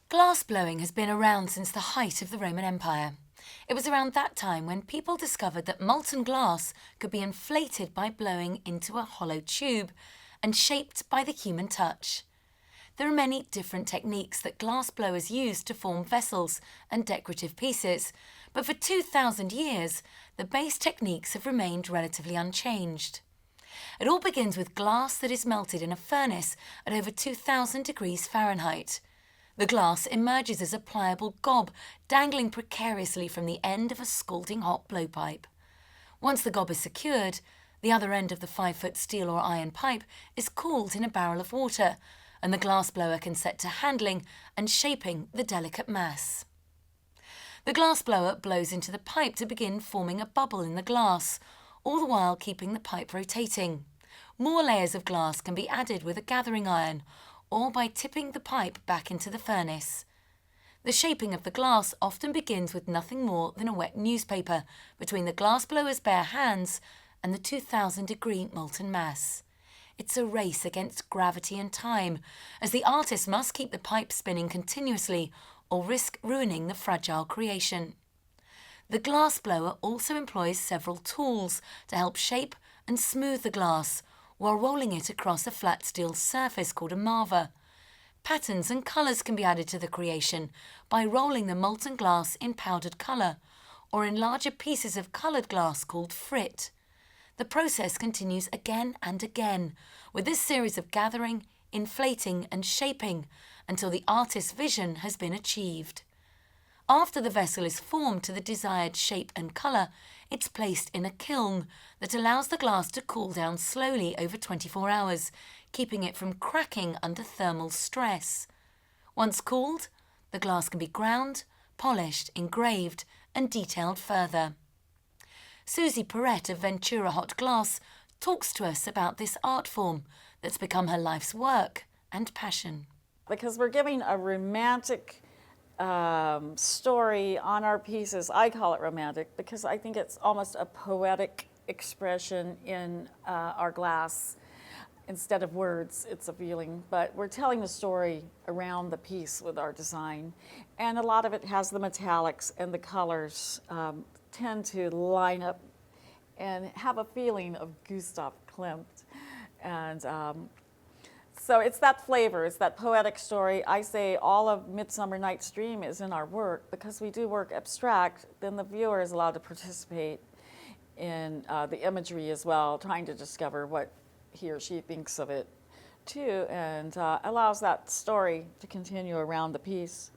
Glass blowing has been around since the height of the Roman Empire. It was around that time when people discovered that molten glass could be inflated by blowing into a hollow tube and shaped by the human touch. There are many different techniques that glass blowers use to form vessels and decorative pieces, but for 2,000 years, the base techniques have remained relatively unchanged. It all begins with glass that is melted in a furnace at over 2,000 degrees Fahrenheit. The glass emerges as a pliable gob dangling precariously from the end of a scalding hot blowpipe. Once the gob is secured, the other end of the 5-foot steel or iron pipe is cooled in a barrel of water, and the glass blower can set to handling and shaping the delicate mass. The glass blower blows into the pipe to begin forming a bubble in the glass, all the while keeping the pipe rotating. More layers of glass can be added with a gathering iron or by tipping the pipe back into the furnace. The shaping of the glass often begins with nothing more than a wet newspaper between the glass blower's bare hands and the 2,000-degree molten mass. It's a race against gravity and time, as the artist must keep the pipe spinning continuously or risk ruining the fragile creation. The glass blower also employs several tools to help shape and smooth the glass while rolling it across a flat steel surface called a marver. Patterns and colours can be added to the creation by rolling the molten glass in powdered colour or in larger pieces of coloured glass called frit. The process continues again and again, with this series of gathering, inflating and shaping until the artist's vision has been achieved. After the vessel is formed to the desired shape and colour, it's placed in a kiln that allows the glass to cool down slowly over 24 hours, keeping it from cracking under thermal stress. Once cooled, the glass can be ground, polished, engraved and detailed further. Susie Perrett of Ventura Hot Glass talks to us about this art form that's become her life's work and passion. Because we're giving a romantic story on our pieces. I call it romantic because I think it's almost a poetic expression in our glass. Instead of words, it's a feeling. But we're telling the story around the piece with our design. And a lot of it has the metallics and the colors tend to line up and have a feeling of Gustav Klimt. And so it's that flavor, it's that poetic story. I say all of Midsummer Night's Dream is in our work because we do work abstract, then the viewer is allowed to participate in the imagery as well, trying to discover what he or she thinks of it too, and allows that story to continue around the piece.